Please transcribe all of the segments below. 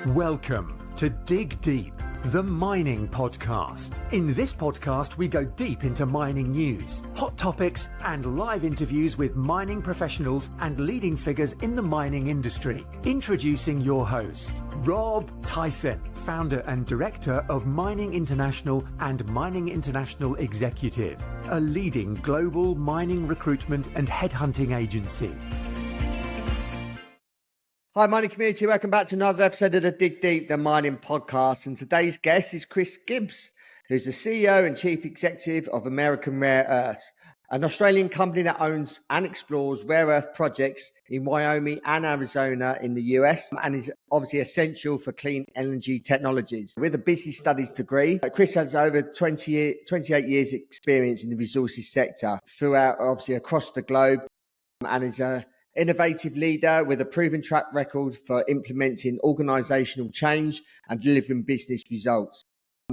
Welcome to Dig Deep, the mining podcast. In this podcast, we go deep into mining news, hot topics, and live interviews with mining professionals and leading figures in the mining industry. Introducing your host, Rob Tyson, founder and director of Mining International and Mining International Executive, a leading global mining recruitment and headhunting agency. Hi, mining community. Welcome back to another episode of the Dig Deep, the mining podcast. And today's guest is Chris Gibbs, who's the CEO and Chief Executive of American Rare Earths, an Australian company that owns and explores rare earth projects in Wyoming and Arizona in the US, and is obviously essential for clean energy technologies. With a business studies degree, Chris has over 28 years experience in the resources sector throughout, obviously across the globe, and is a innovative leader with a proven track record for implementing organisational change and delivering business results.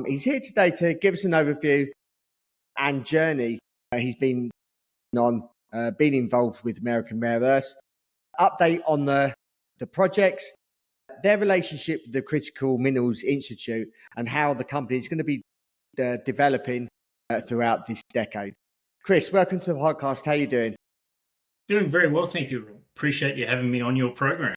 He's here today to give us an overview and journey he's been on, being involved with American Rare Earths, update on the projects, their relationship with the Critical Minerals Institute, and how the company is going to be developing throughout this decade. Chris, welcome to the podcast. How are you doing? Doing very well, thank you. Appreciate you having me on your program.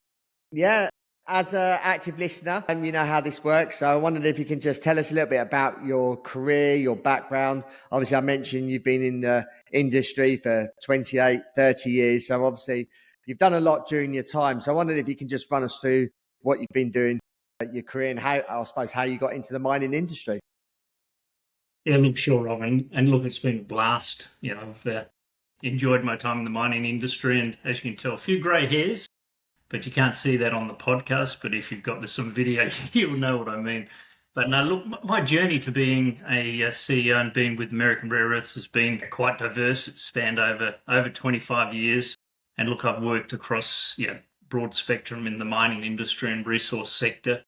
Yeah, as an active listener, and you know how this works, so I wondered if you can just tell us a little bit about your career, your background. Obviously, I mentioned you've been in the industry for 28, 30 years, so obviously you've done a lot during your time. So I wondered if you can just run us through what you've been doing at your career and how, I suppose, how you got into the mining industry. Yeah, look, sure, Rob, and look, it's been a blast. You know, I've enjoyed my time in the mining industry, and as you can tell, a few grey hairs, but you can't see that on the podcast. But if you've got some video, you'll know what I mean. But no, look, my journey to being a CEO and being with American Rare Earths has been quite diverse. It's spanned over 25 years. And look, I've worked across broad spectrum in the mining industry and resource sector.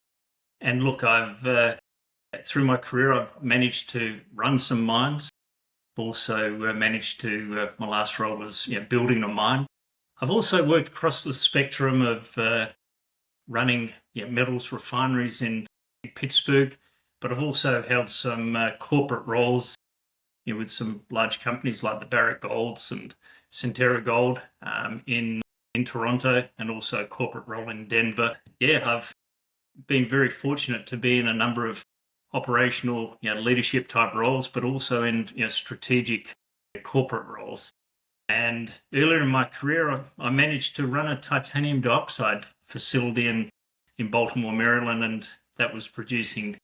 And look, I've through my career, I've managed to run some mines. Also managed to, my last role was building a mine. I've also worked across the spectrum of running metals refineries in Pittsburgh, but I've also held some corporate roles with some large companies like the Barrick Golds and Centerra Gold in Toronto, and also a corporate role in Denver. Yeah, I've been very fortunate to be in a number of operational leadership type roles, but also in strategic corporate roles. And earlier in my career, I managed to run a titanium dioxide facility in Baltimore, Maryland, and that was producing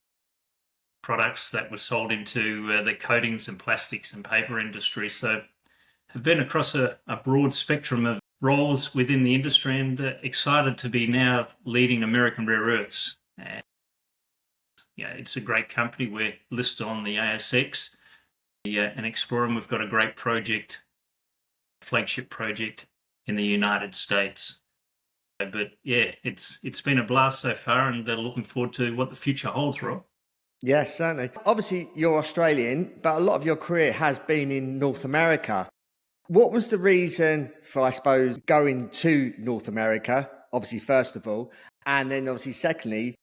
products that were sold into the coatings and plastics and paper industry. So I've been across a broad spectrum of roles within the industry, and excited to be now leading American Rare Earths. And it's a great company. We're listed on the ASX and exploring. We've got a great project, flagship project in the United States. But yeah, it's been a blast so far, and looking forward to what the future holds, Rob. Yes, certainly. Obviously, you're Australian, but a lot of your career has been in North America. What was the reason for, I suppose, going to North America, obviously, first of all, and then obviously, secondly,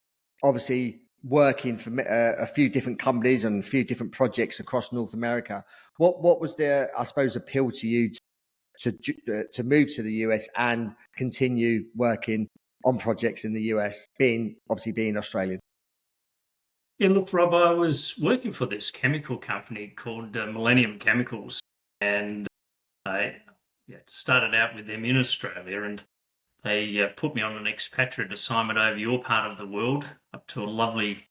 obviously, working for a few different companies and a few different projects across North America? What was the, I suppose, appeal to you to move to the US and continue working on projects in the US, being Australian? Yeah, look, Rob, I was working for this chemical company called Millennium Chemicals, and I started out with them in Australia, and they put me on an expatriate assignment over your part of the world, up to a lovely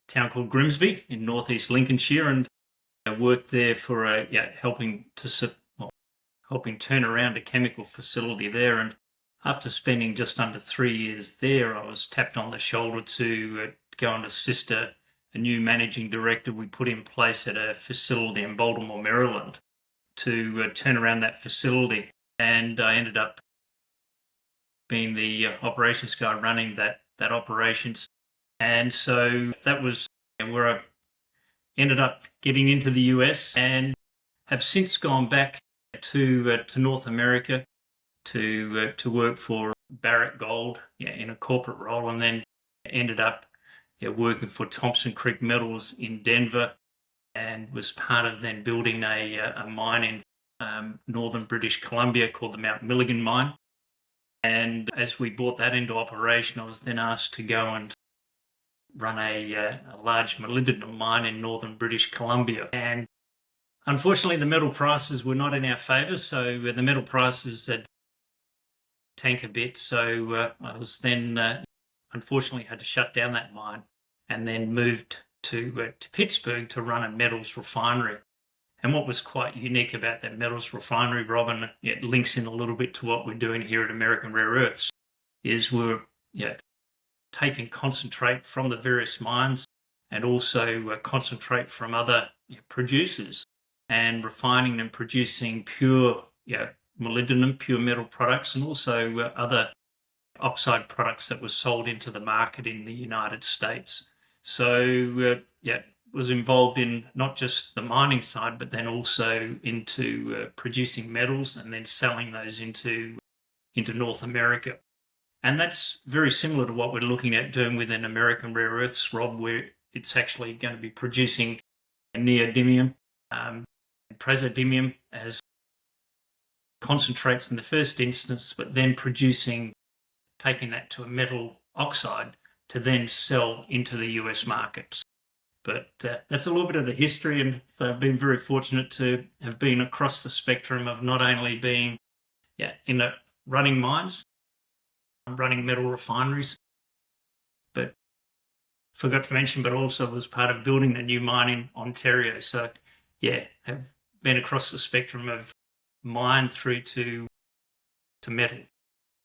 town called Grimsby in northeast Lincolnshire, and I worked there for helping turn around a chemical facility there. And after spending just under 3 years there, I was tapped on the shoulder to go and assist a new managing director we put in place at a facility in Baltimore, Maryland, to turn around that facility. And I ended up being the operations guy running that operations. And so that was where I ended up getting into the US, and have since gone back to North America to work for Barrick Gold in a corporate role, and then ended up working for Thompson Creek Metals in Denver, and was part of then building a mine in northern British Columbia called the Mount Milligan mine. And as we brought that into operation, I was then asked to go and run a large molybdenum mine in northern British Columbia. And unfortunately, the metal prices were not in our favour, so the metal prices had tanked a bit. So I was then, unfortunately, had to shut down that mine and then moved to Pittsburgh to run a metals refinery. And what was quite unique about that metals refinery, Rob, and it links in a little bit to what we're doing here at American Rare Earths, is we're taking concentrate from the various mines and also concentrate from other producers and refining and producing pure molybdenum, pure metal products, and also other oxide products that were sold into the market in the United States. So, was involved in not just the mining side, but then also into producing metals and then selling those into North America. And that's very similar to what we're looking at doing within American Rare Earths, Rob, where it's actually going to be producing neodymium and praseodymium as concentrates in the first instance, but then taking that to a metal oxide to then sell into the US markets. But that's a little bit of the history, and so I've been very fortunate to have been across the spectrum of not only being in running mines, running metal refineries, but forgot to mention, but also was part of building a new mine in Ontario. So have been across the spectrum of mine through to metal,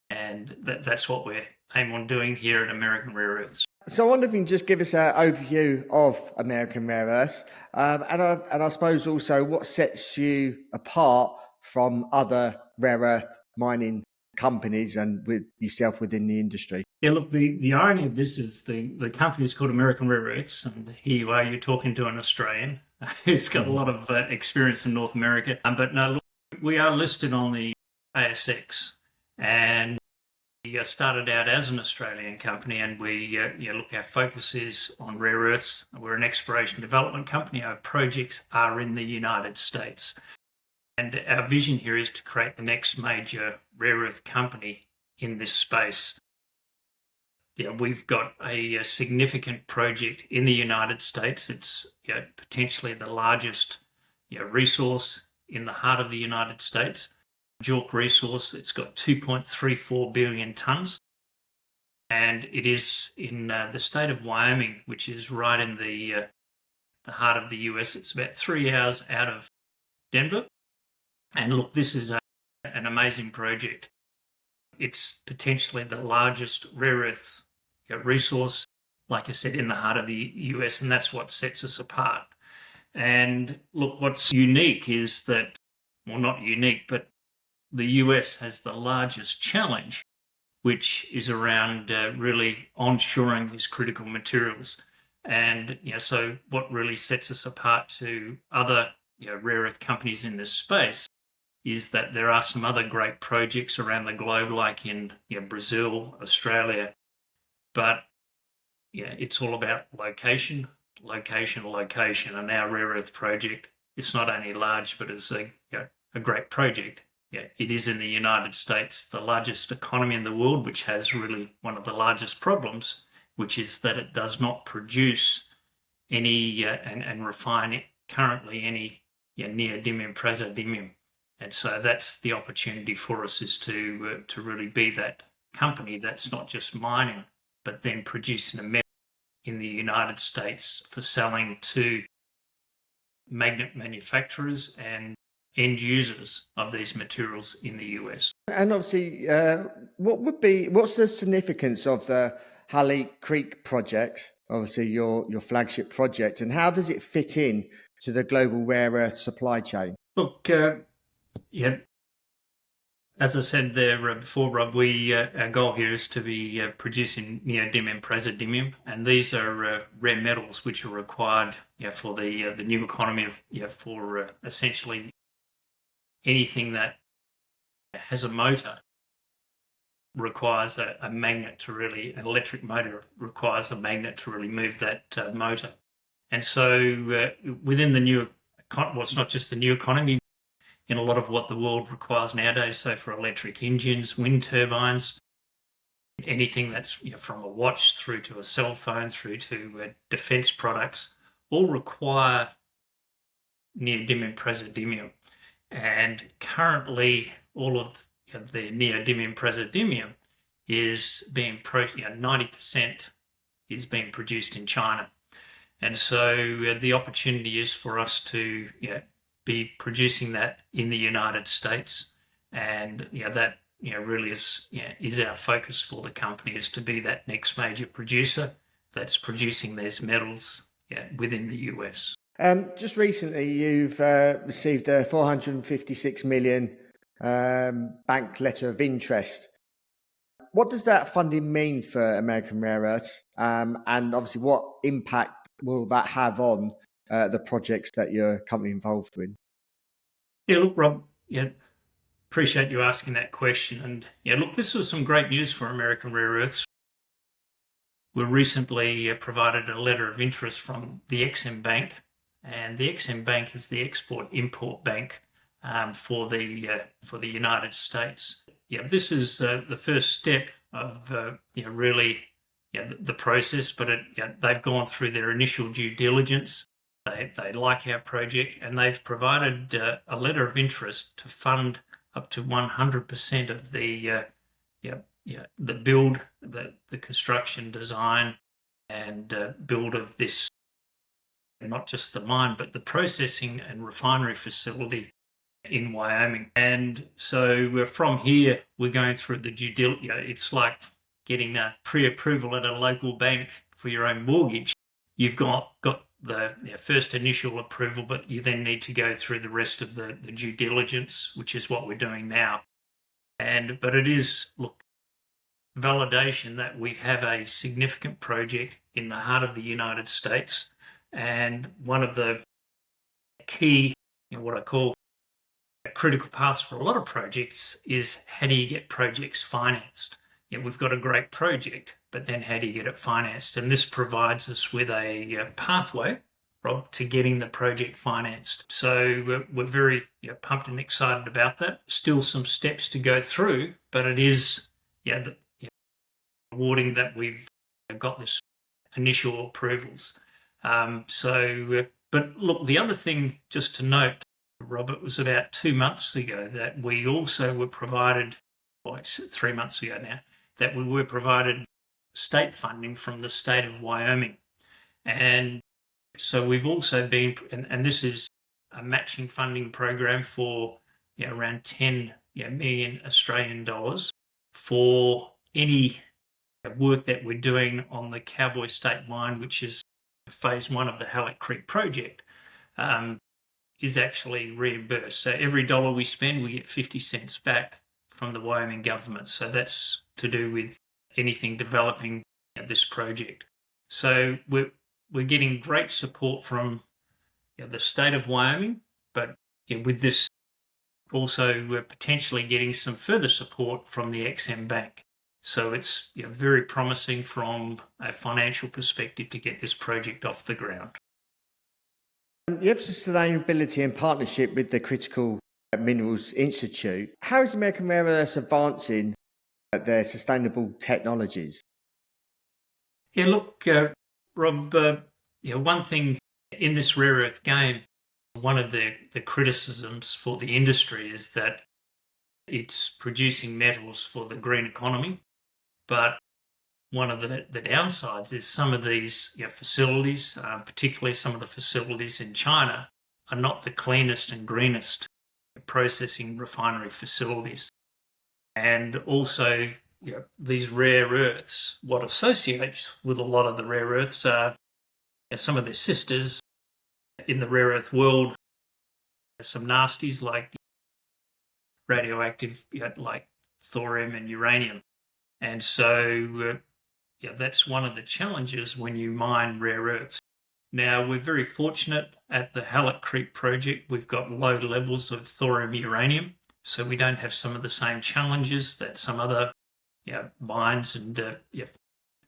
and that's what we're aiming on doing here at American Rare Earths. So I wonder if you can just give us an overview of American Rare Earths, and I suppose also what sets you apart from other rare earth mining companies and with yourself within the industry. Yeah, look, the irony of this is the company is called American Rare Earths, and here you are, you're talking to an Australian who's got a lot of experience in North America. But no, look, we are listed on the ASX, and we started out as an Australian company, and we look, our focus is on rare earths. We're an exploration development company. Our projects are in the United States, and our vision here is to create the next major rare earth company in this space. We've got a significant project in the United States. It's potentially the largest resource in the heart of the United States. JORC resource, it's got 2.34 billion tonnes, and it is in the state of Wyoming, which is right in the heart of the US. It's about 3 hours out of Denver. And look, this is an amazing project. It's potentially the largest rare earth resource, like I said, in the heart of the US, and that's what sets us apart. And look, what's unique is that, well, not unique, but the US has the largest challenge, which is around really onshoring these critical materials. And so what really sets us apart to other rare earth companies in this space is that there are some other great projects around the globe, like in Brazil, Australia, but it's all about location. And our rare earth project, it's not only large, but it's a great project. It is in the United States, the largest economy in the world, which has really one of the largest problems, which is that it does not produce any and refine it currently any neodymium, praseodymium. And so that's the opportunity for us, is to really be that company that's not just mining, but then producing a metal in the United States for selling to magnet manufacturers and end users of these materials in the US. And obviously, what's the significance of the Halleck Creek project, obviously your flagship project, and how does it fit in to the global rare earth supply chain? Look, as I said there before, Rob, our goal here is to be producing neodymium, praseodymium, and these are rare metals which are required for the new economy for essentially anything that has a motor requires a magnet to really, an electric motor requires a magnet to really move that motor. And so within the new, well, it's not just the new economy, in a lot of what the world requires nowadays, so for electric engines, wind turbines, anything that's from a watch through to a cell phone through to defense products, all require neodymium praseodymium. And currently all of the neodymium praseodymium is being 90% is being produced in China. And so the opportunity is for us to be producing that in the United States. And that really is our focus for the company, is to be that next major producer that's producing these metals within the US. Just recently, you've received a $456 million bank letter of interest. What does that funding mean for American Rare Earths? And obviously, what impact will that have on the projects that you're currently involved with? Yeah, look, Rob, appreciate you asking that question. And look, this was some great news for American Rare Earths. We recently provided a letter of interest from the EXIM Bank, and the EXIM Bank is the Export-Import Bank for the United States. This is the first step of really the process, but they've gone through their initial due diligence. They like our project, and they've provided a letter of interest to fund up to 100% of the build, the construction, design, and build of this, not just the mine, but the processing and refinery facility in Wyoming. And so from here, we're going through the due diligence. It's like getting a pre-approval at a local bank for your own mortgage. You've got the first initial approval, but you then need to go through the rest of the due diligence, which is what we're doing now. But it is, look, validation that we have a significant project in the heart of the United States. And one of the key, what I call critical paths for a lot of projects is, how do you get projects financed? We've got a great project, but then how do you get it financed? And this provides us with a pathway, Rob, to getting the project financed. So we're very pumped and excited about that. Still some steps to go through, but it is rewarding that we've got this initial approvals. But look, the other thing just to note, Rob, it was about 2 months ago that we also were provided, it's 3 months ago now, that we were provided state funding from the state of Wyoming. And so we've also been, and this is a matching funding program for around 10 million Australian dollars for any work that we're doing on the Cowboy State Mine, which is phase 1 of the Halleck Creek project, is actually reimbursed. So every dollar we spend, we get 50 cents back from the Wyoming government. So that's to do with anything developing this project. So we're getting great support from the state of Wyoming, but with this also we're potentially getting some further support from the EXIM Bank. So it's very promising from a financial perspective to get this project off the ground. You have sustainability and partnership with the Critical Minerals Institute. How is American Rare Earths advancing their sustainable technologies? Yeah, look, Rob, one thing in this rare earth game, one of the criticisms for the industry is that it's producing metals for the green economy. But one of the downsides is some of these facilities, particularly some of the facilities in China, are not the cleanest and greenest processing refinery facilities. And also, these rare earths, what associates with a lot of the rare earths are some of their sisters in the rare earth world, some nasties like radioactive, like thorium and uranium. And so, that's one of the challenges when you mine rare earths. Now, we're very fortunate at the Halleck Creek project. We've got low levels of thorium uranium, so we don't have some of the same challenges that some other mines and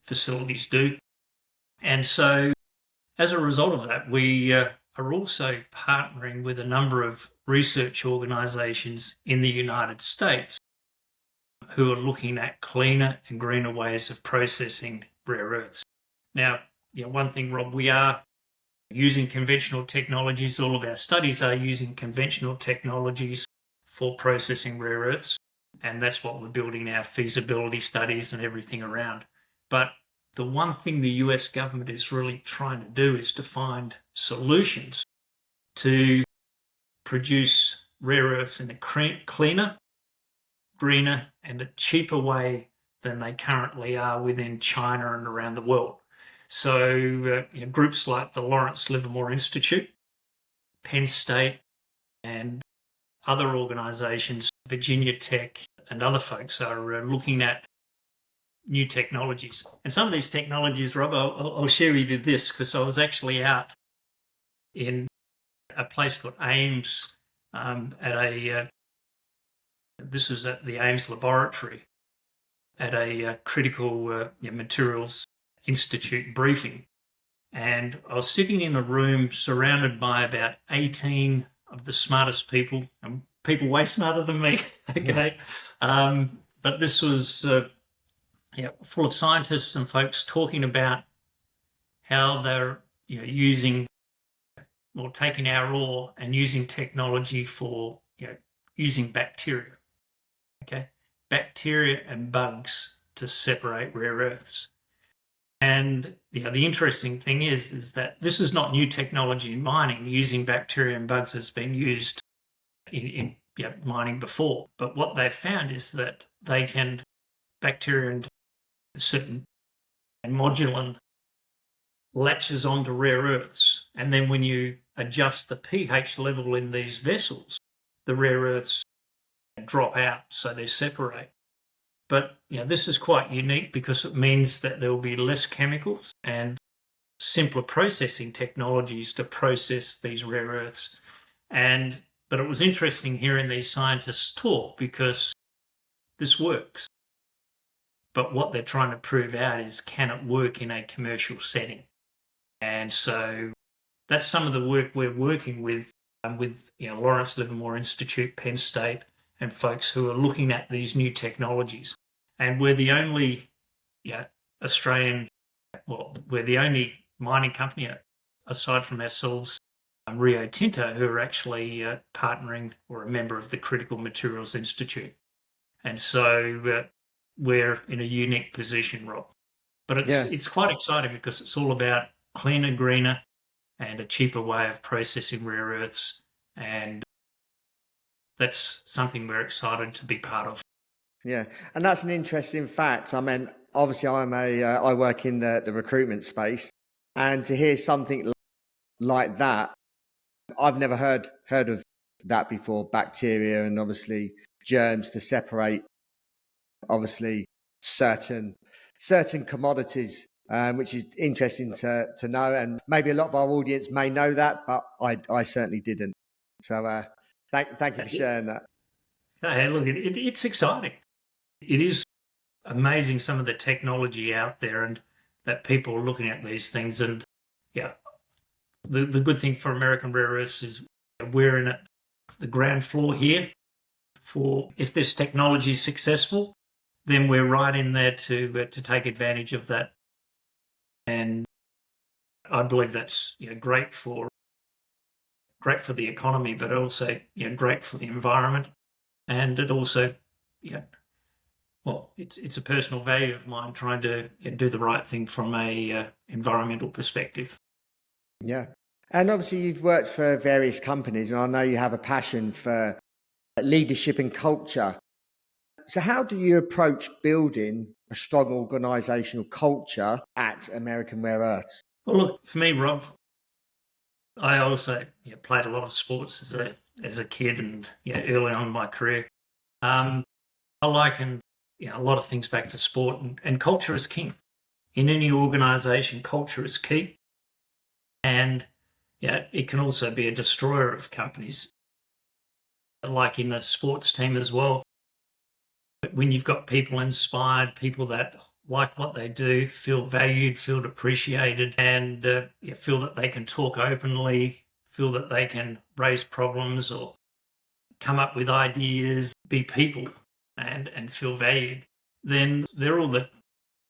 facilities do. And so as a result of that, we are also partnering with a number of research organisations in the United States who are looking at cleaner and greener ways of processing rare earths. Now, one thing, Rob, we are using conventional technologies. All of our studies are using conventional technologies for processing rare earths, and that's what we're building our feasibility studies and everything around. But the one thing the US government is really trying to do is to find solutions to produce rare earths in a cleaner, greener, and a cheaper way than they currently are within China and around the world. So groups like the Lawrence Livermore Institute, Penn State, and other organisations, Virginia Tech and other folks are looking at new technologies. And some of these technologies, Rob, I'll share with you this, because I was actually out in a place called Ames this was at the Ames Laboratory at a critical materials institute briefing. And I was sitting in a room surrounded by about 18 of the smartest people, and people way smarter than me, okay? But this was full of scientists and folks talking about how they're using or taking our ore and using technology for using bacteria, okay? Bacteria and bugs to separate rare earths. And the interesting thing is that this is not new technology in mining. Using bacteria and bugs has been used in mining before. But what they've found is that bacteria and certain modulin latches onto rare earths. And then when you adjust the pH level in these vessels, the rare earths drop out, so they separate. But this is quite unique because it means that there will be less chemicals and simpler processing technologies to process these rare earths. But it was interesting hearing these scientists talk because this works. But what they're trying to prove out is, can it work in a commercial setting? And so that's some of the work we're working with Lawrence Livermore Institute, Penn State, and folks who are looking at these new technologies. And we're the only we're the only mining company, aside from ourselves, Rio Tinto, who are actually partnering or a member of the Critical Materials Institute. And so we're in a unique position, Rob. But it's quite exciting because it's all about cleaner, greener, and a cheaper way of processing rare earths. And that's something we're excited to be part of. Yeah, and that's an interesting fact. I mean, obviously, I work in the recruitment space, and to hear something like that, I've never heard of that before. Bacteria and obviously germs to separate, obviously certain commodities, which is interesting to know. And maybe a lot of our audience may know that, but I certainly didn't. So thank you for sharing that. Hey, look, it's exciting. It is amazing, some of the technology out there, and that people are looking at these things. And the good thing for American Rare Earths is we're in the ground floor here. For if this technology is successful, then we're right in there to take advantage of that. And I believe that's great for the economy, but also great for the environment. And it also it's a personal value of mine, trying to do the right thing from a environmental perspective. Yeah. And obviously you've worked for various companies, and I know you have a passion for leadership and culture. So how do you approach building a strong organisational culture at American Rare Earths? Well, look, for me, Rob, I also played a lot of sports as a kid and early on in my career. I liken a lot of things back to sport, and culture is king. In any organisation, culture is key. And it can also be a destroyer of companies, like in a sports team as well. when you've got people inspired, people that like what they do, feel valued, feel appreciated, and feel that they can talk openly, feel that they can raise problems or come up with ideas, be people and feel valued, then they're all the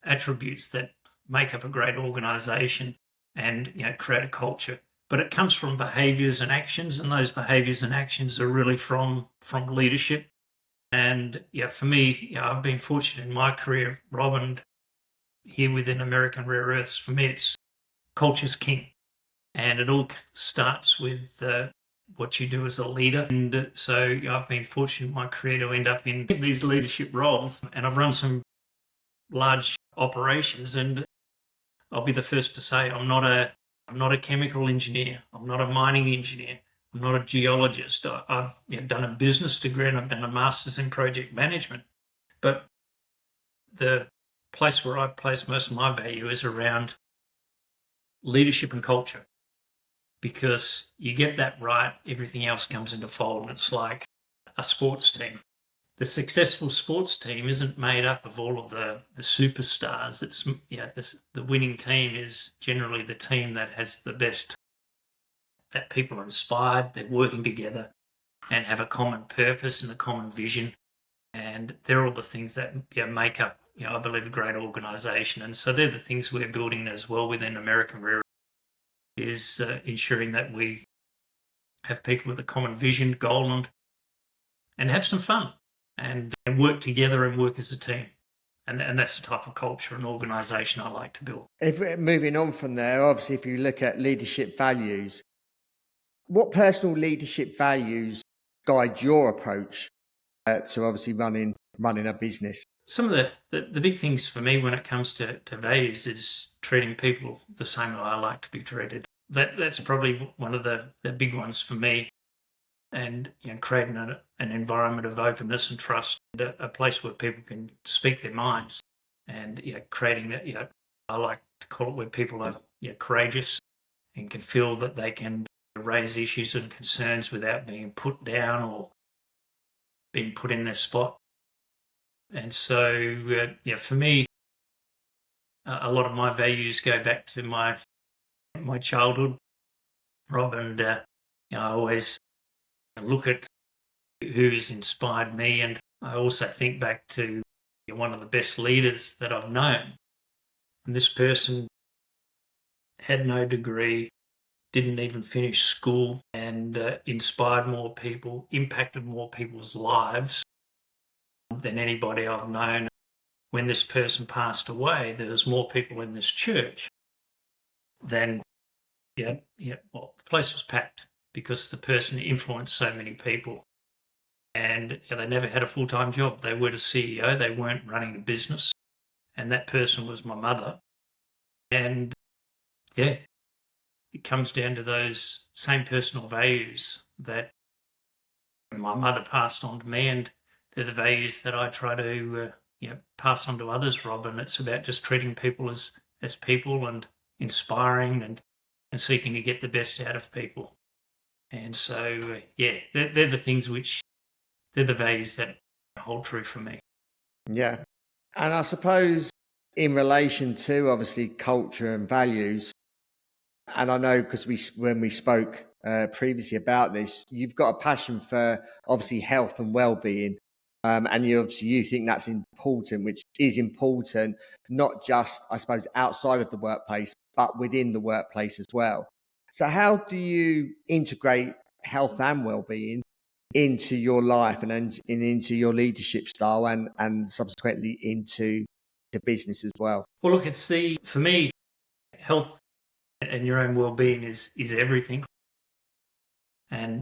attributes that make up a great organisation and create a culture. But it comes from behaviours and actions, and those behaviours and actions are really from leadership. And for me, I've been fortunate in my career, Rob, and here within American Rare Earths, for me, it's culture's king. And it all starts with what you do as a leader. And so I've been fortunate in my career to end up in these leadership roles. And I've run some large operations, and I'll be the first to say I'm not a chemical engineer. I'm not a mining engineer. I'm not a geologist. I've done a business degree and I've done a master's in project management. But the place where I place most of my value is around leadership and culture. Because you get that right, everything else comes into fold. And it's like a sports team. The successful sports team isn't made up of all of the superstars. It's the winning team is generally the team that has the best, that people are inspired, they're working together and have a common purpose and a common vision. And they're all the things that make up, I believe, a great organisation. And so they're the things we're building as well within American Rare, is ensuring that we have people with a common vision, goal, and have some fun and work together and work as a team. And that's the type of culture and organisation I like to build. If we're moving on from there, obviously, if you look at leadership values, what personal leadership values guide your approach to obviously running a business? Some of the big things for me when it comes to values is treating people the same way I like to be treated. That's probably one of the big ones for me. And creating an environment of openness and trust, a place where people can speak their minds, and creating that. I like to call it where people are courageous and can feel that they can raise issues and concerns without being put down or being put in their spot. And so, for me, a lot of my values go back to my childhood, Rob, and I always look at who's inspired me, and I also think back to one of the best leaders that I've known. And this person had no degree, didn't even finish school, and inspired more people, impacted more people's lives than anybody I've known. When this person passed away, there was more people in this church than, well, the place was packed because the person influenced so many people. And they never had a full-time job. They weren't a CEO. They weren't running a business. And that person was my mother. And, it comes down to those same personal values that my mother passed on to me, and they're the values that I try to pass on to others, Rob. And it's about just treating people as people and inspiring and seeking to get the best out of people. And so, they're the things which, they're the values that hold true for me. Yeah. And I suppose in relation to obviously culture and values, and I know because when we spoke previously about this, you've got a passion for obviously health and well-being, and you think that's important, which is important, not just, I suppose, outside of the workplace, but within the workplace as well. So how do you integrate health and well-being into your life and into your leadership style and subsequently into the business as well? Well, look, for me, health and your own well-being is everything. And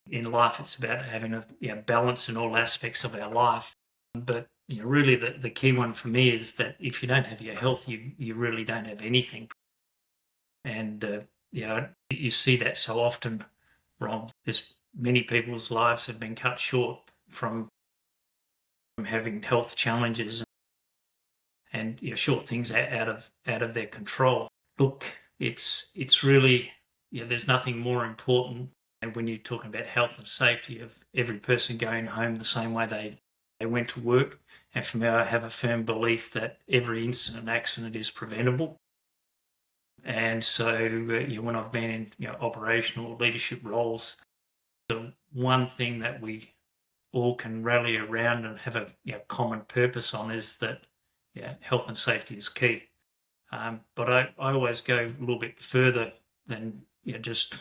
in life, it's about having a balance in all aspects of our life. But really the key one for me is that if you don't have your health, you really don't have anything. And you see that so often, Rob. There's many people's lives have been cut short from having health challenges and sure, things out of their control. Look, it's really there's nothing more important. And when you're talking about health and safety of every person going home the same way they went to work. And for me, I have a firm belief that every incident and accident is preventable. And so when I've been in operational leadership roles, the one thing that we all can rally around and have a common purpose on is that health and safety is key. But I always go a little bit further than just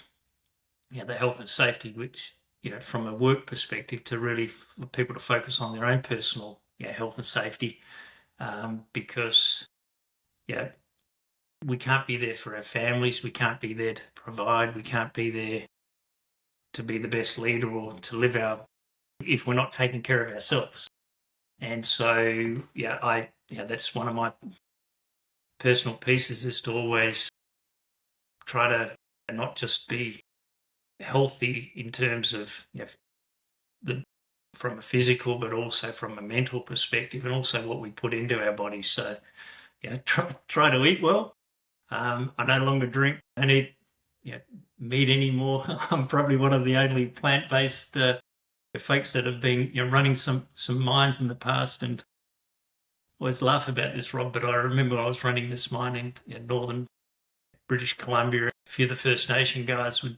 the health and safety, which from a work perspective, to really for people to focus on their own personal health and safety, because we can't be there for our families, we can't be there to provide, we can't be there to be the best leader or to live if we're not taking care of ourselves. And so that's one of my personal pieces, is to always try to not just be healthy in terms of from a physical, but also from a mental perspective, and also what we put into our bodies. So try to eat well. I no longer drink and eat meat anymore. I'm probably one of the only plant-based folks that have been running some mines in the past, and always laugh about this, Rob, but I remember I was running this mine in northern British Columbia. A few of the First Nation guys would,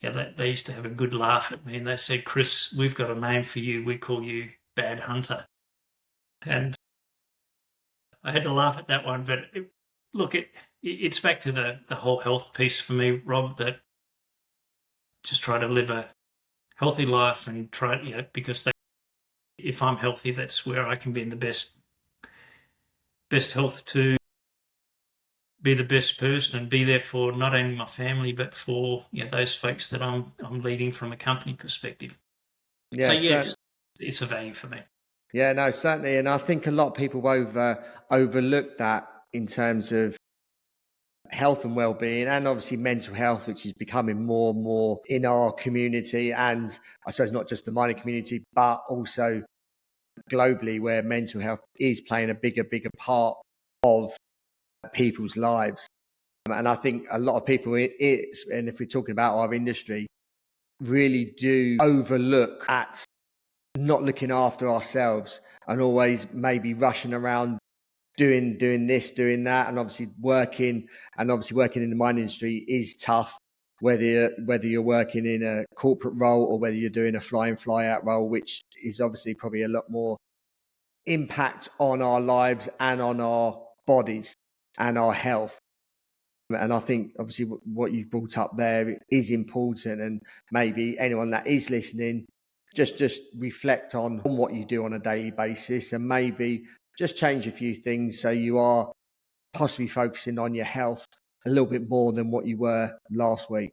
they used to have a good laugh at me, and they said, "Chris, we've got a name for you. We call you Bad Hunter." And I had to laugh at that one, but it's back to the whole health piece for me, Rob, that just try to live a healthy life and try, because if I'm healthy, that's where I can be in the best health to be the best person and be there for not only my family, but for those folks that I'm leading from a company perspective. Yeah, so yes, it's a value for me. Yeah, no, certainly. And I think a lot of people overlook that in terms of health and well-being, and obviously mental health, which is becoming more and more in our community, and I suppose not just the mining community, but also globally, where mental health is playing a bigger part of people's lives. And I think a lot of people, and if we're talking about our industry, really do overlook at not looking after ourselves, and always maybe rushing around doing this, doing that, and obviously working in the mining industry is tough, whether you're working in a corporate role or whether you're doing a fly out role, which is obviously probably a lot more impact on our lives and on our bodies and our health. And I think obviously what you've brought up there is important, and maybe anyone that is listening, just reflect on what you do on a daily basis, and maybe just change a few things so you are possibly focusing on your health a little bit more than what you were last week.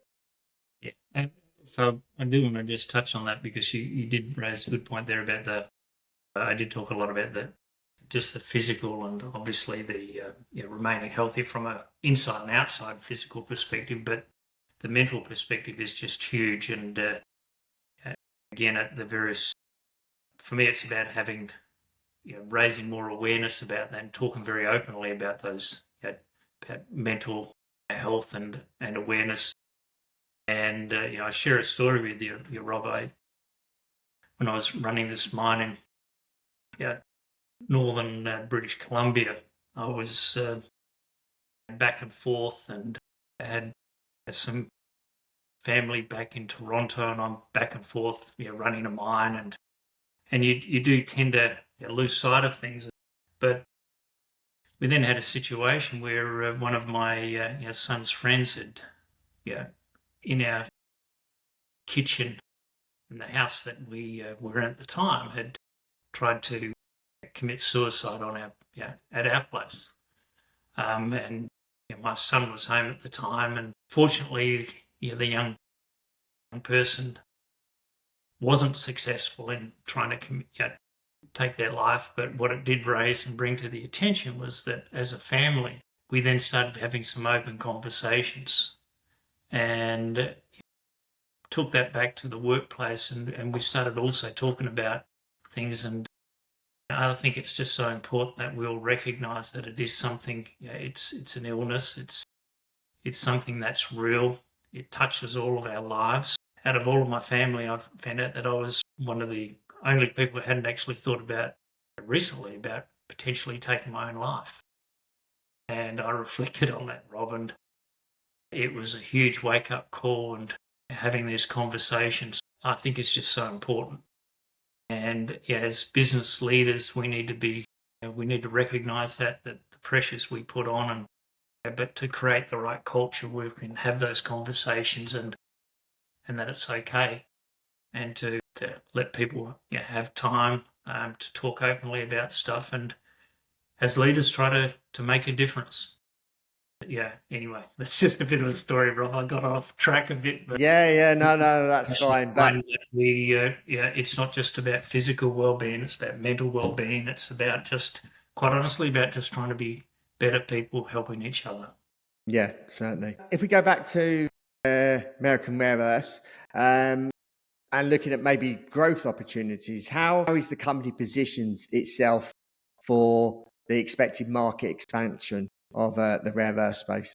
Yeah, and so I do want to just touch on that, because you did raise a good point there about I did talk a lot about just the physical, and obviously the remaining healthy from a inside and outside physical perspective, but the mental perspective is just huge. And again, for me, it's about having raising more awareness about that and talking very openly about those about mental health and awareness. And I share a story with you, Rob. When I was running this mine in northern British Columbia, I was back and forth, and I had some family back in Toronto, and I'm back and forth running a mine, and you do tend to lose sight of things. But we then had a situation where one of my son's friends had in our kitchen in the house that we were in at the time had tried to commit suicide at our place. And my son was home at the time, and fortunately the young person wasn't successful in trying to take their life. But what it did raise and bring to the attention was that as a family, we then started having some open conversations, and took that back to the workplace, and we started also talking about things. And I think it's just so important that we all recognise that it is something, it's an illness, it's something that's real, it touches all of our lives. Out of all of my family, I've found out that I was one of the only people hadn't actually thought about recently about potentially taking my own life. And I reflected on that, Rob, and it was a huge wake-up call, and having these conversations, I think, is just so important. And as business leaders, we need to recognise that the pressures we put on, but to create the right culture where we can have those conversations and that it's okay, and to let people have time to talk openly about stuff, and as leaders try to make a difference. Yeah, anyway, that's just a bit of a story, Rob. I got off track a bit. But No, that's fine. But it's not just about physical well-being, it's about mental well-being. It's about quite honestly, about just trying to be better people, helping each other. Yeah, certainly. If we go back to American Rare Earths and looking at maybe growth opportunities, how is the company positioned itself for the expected market expansion of the rare earth space?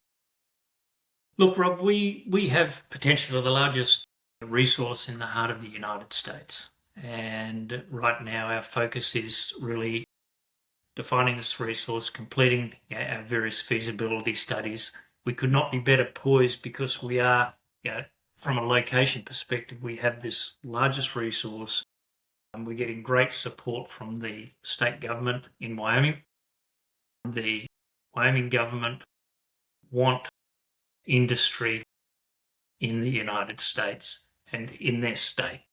Look, Rob, we have potentially the largest resource in the heart of the United States. And right now our focus is really defining this resource, completing our various feasibility studies. We could not be better poised because we are, from a location perspective, we have this largest resource, and we're getting great support from the state government in Wyoming. The Wyoming government want industry in the United States and in their state.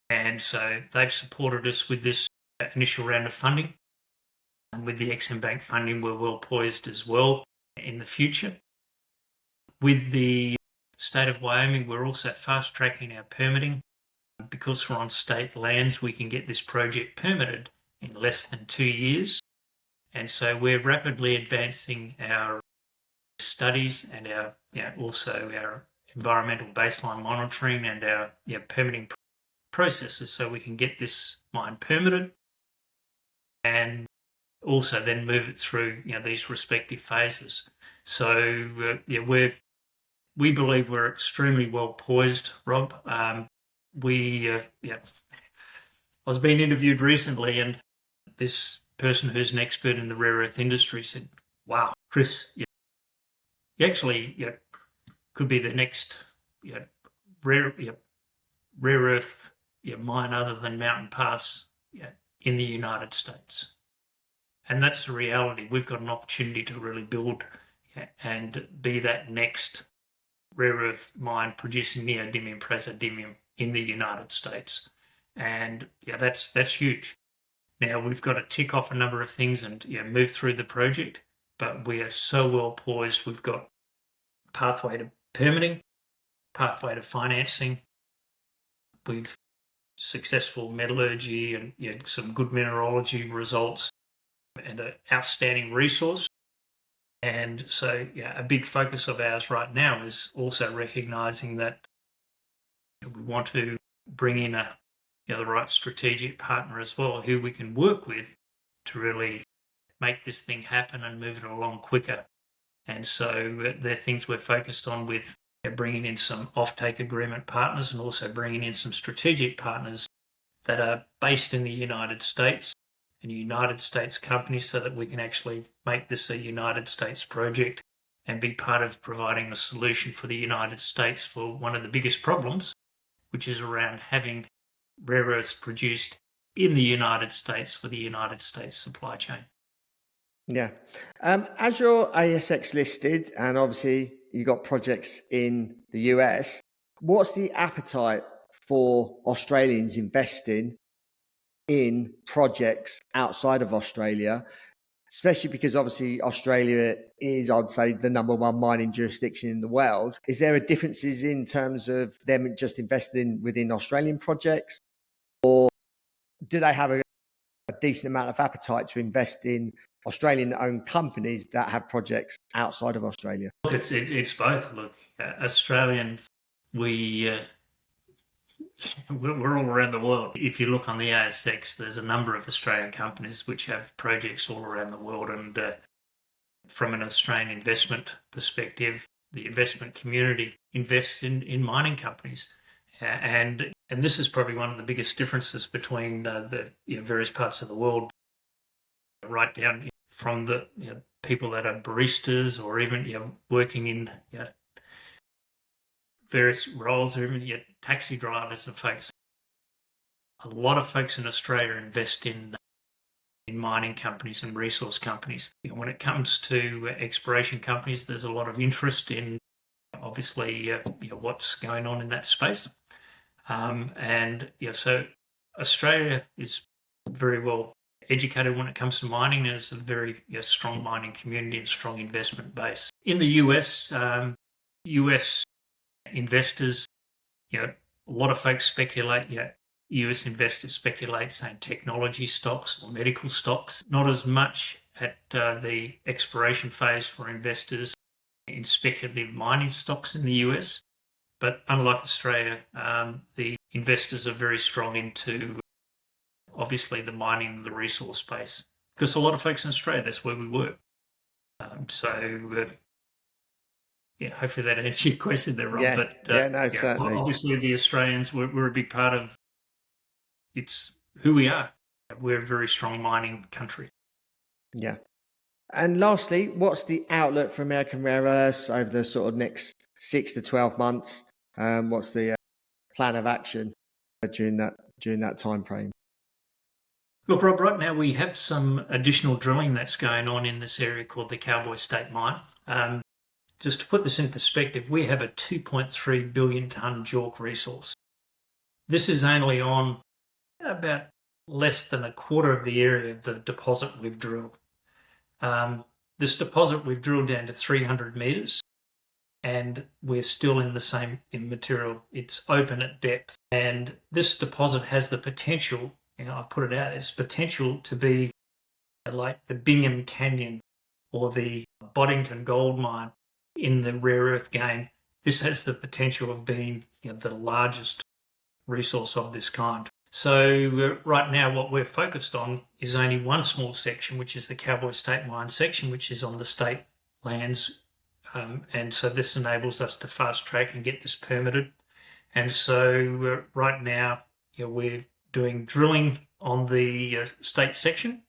And so they've supported us with this initial round of funding. And with the Exim Bank funding, we're well poised as well in the future. With the state of Wyoming, we're also fast-tracking our permitting. Because we're on state lands, we can get this project permitted in less than 2 years. And so we're rapidly advancing our studies and also our environmental baseline monitoring and our permitting processes, so we can get this mine permitted and also then move it through these respective phases. So we believe we're extremely well poised, Rob. I was being interviewed recently, and this person who's an expert in the rare earth industry said, "Wow, Chris, you actually could be the next rare earth mine other than Mountain Pass in the United States." And that's the reality. We've got an opportunity to really build and be that next rare earth mine producing neodymium, praseodymium in the United States. And that's huge. Now we've got to tick off a number of things and move through the project, but we are so well poised. We've got pathway to permitting, pathway to financing. We've successful metallurgy and some good mineralogy results and an outstanding resource. And so, a big focus of ours right now is also recognizing that we want to bring in the right strategic partner as well, who we can work with to really make this thing happen and move it along quicker. And so there are things we're focused on with bringing in some offtake agreement partners and also bringing in some strategic partners that are based in the United States and United States companies, so that we can actually make this a United States project and be part of providing a solution for the United States for one of the biggest problems, which is around having rare earths produced in the United States for the United States supply chain. Yeah. As you're ASX listed, and obviously you've got projects in the US, what's the appetite for Australians investing in projects outside of Australia, especially because obviously Australia is, I'd say, the number one mining jurisdiction in the world? Is there a differences in terms of them just investing within Australian projects, or do they have a decent amount of appetite to invest in Australian-owned companies that have projects outside of Australia? Look, it's both. Look, Australians, we're all around the world. If you look on the ASX, there's a number of Australian companies which have projects all around the world. And from an Australian investment perspective, the investment community invests in mining companies. And this is probably one of the biggest differences between the various parts of the world, right down from the people that are baristas or even working in various roles, or even taxi drivers and folks. A lot of folks in Australia invest in mining companies and resource companies. When it comes to exploration companies, there's a lot of interest in obviously what's going on in that space. So Australia is very well educated when it comes to mining. There's a very strong mining community and strong investment base. In the US, US investors, a lot of folks speculate, US investors speculate saying technology stocks or medical stocks, not as much at the exploration phase for investors in speculative mining stocks in the US. But unlike Australia, the investors are very strong into obviously the mining and the resource space, because a lot of folks in Australia, that's where we work. Hopefully that answers your question there, Rob. Certainly. Obviously the Australians, we're a big part of it's who we are. We're a very strong mining country. Yeah. And lastly, what's the outlook for American Rare Earths over the sort of next 6 to 12 months? What's the plan of action during that time frame? Look, Rob, right now we have some additional drilling that's going on in this area called the Cowboy State Mine. Just to put this in perspective, we have a 2.3 billion tonne JORC resource. This is only on about less than a quarter of the area of the deposit we've drilled. This deposit we've drilled down to 300 metres, and we're still in the same material. It's open at depth, and this deposit has the potential, I put it out, it's potential to be like the Bingham Canyon or the Boddington Gold Mine in the rare earth game. This has the potential of being the largest resource of this kind. So right now what we're focused on is only one small section, which is the Cowboy State Mine section, which is on the state lands. And so this enables us to fast track and get this permitted. And so right now we're doing drilling on the state section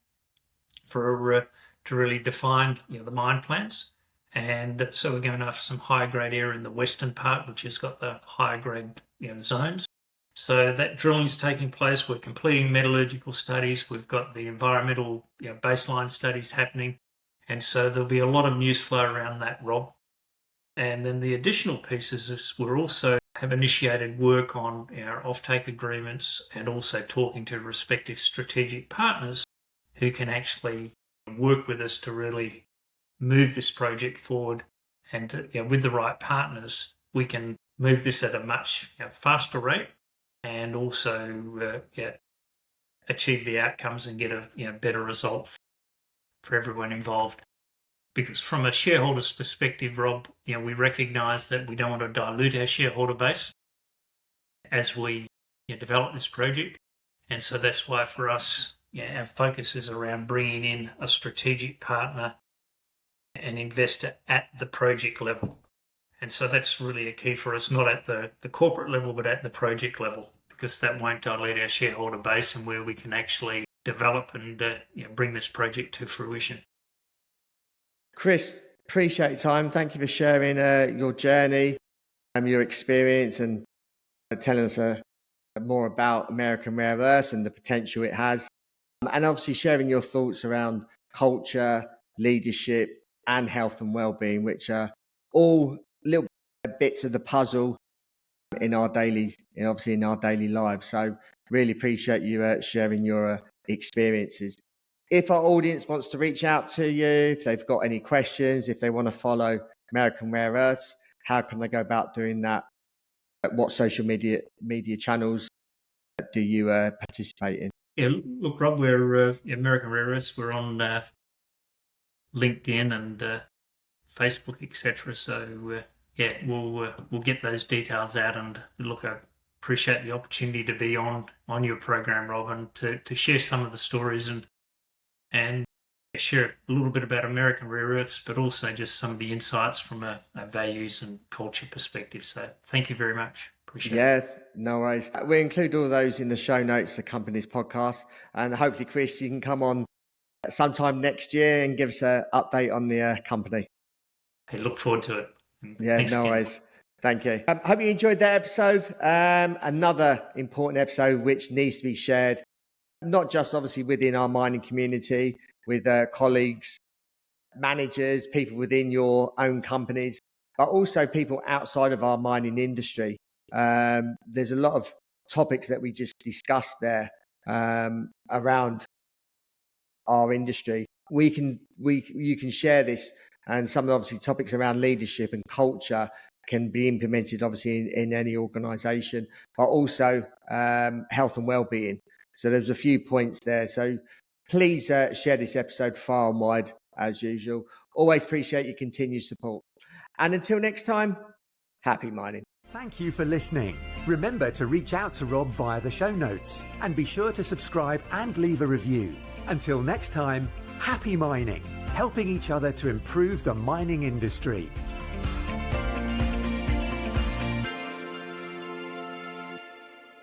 to really define the mine plans. And so we're going after some high grade area in the western part, which has got the higher grade zones. So that drilling's taking place. We're completing metallurgical studies. We've got the environmental baseline studies happening. And so there'll be a lot of news flow around that, Rob. And then the additional pieces is we're also have initiated work on our offtake agreements and also talking to respective strategic partners who can actually work with us to really move this project forward. And with the right partners, we can move this at a much faster rate and also achieve the outcomes and get a better result for everyone involved. Because from a shareholder's perspective, Rob, we recognise that we don't want to dilute our shareholder base as we develop this project. And so that's why for us, our focus is around bringing in a strategic partner and investor at the project level. And so that's really a key for us, not at the corporate level, but at the project level, because that won't dilute our shareholder base and where we can actually develop and bring this project to fruition. Chris, appreciate your time. Thank you for sharing your journey and your experience and telling us more about American Rare Earths and the potential it has. And obviously sharing your thoughts around culture, leadership, and health and well-being, which are all little bits of the puzzle in our daily lives. So really appreciate you sharing your experiences. If our audience wants to reach out to you, if they've got any questions, if they want to follow American Rare Earths, how can they go about doing that? What social media channels do you participate in? Yeah, look, Rob, we're American Rare Earths. We're on LinkedIn and Facebook, etc. So we'll get those details out. And look, I appreciate the opportunity to be on your program, Rob, and to share some of the stories and share a little bit about American Rare Earths, but also just some of the insights from a values and culture perspective. So thank you very much. Appreciate it. no worries. We'll include all those in the show notes to accompany this podcast. And hopefully, Chris, you can come on sometime next year and give us an update on the company. I look forward to it. Yeah, Thanks, no Ken. worries. Thank you. Hope you enjoyed that episode. Another important episode which needs to be shared, not just obviously within our mining community, with colleagues, managers, people within your own companies, but also people outside of our mining industry. There's a lot of topics that we just discussed there around our industry. You can share this, and some obviously topics around leadership and culture can be implemented obviously in any organisation, but also health and well-being. So there's a few points there. So please share this episode far and wide as usual. Always appreciate your continued support. And until next time, happy mining. Thank you for listening. Remember to reach out to Rob via the show notes and be sure to subscribe and leave a review. Until next time, happy mining, helping each other to improve the mining industry.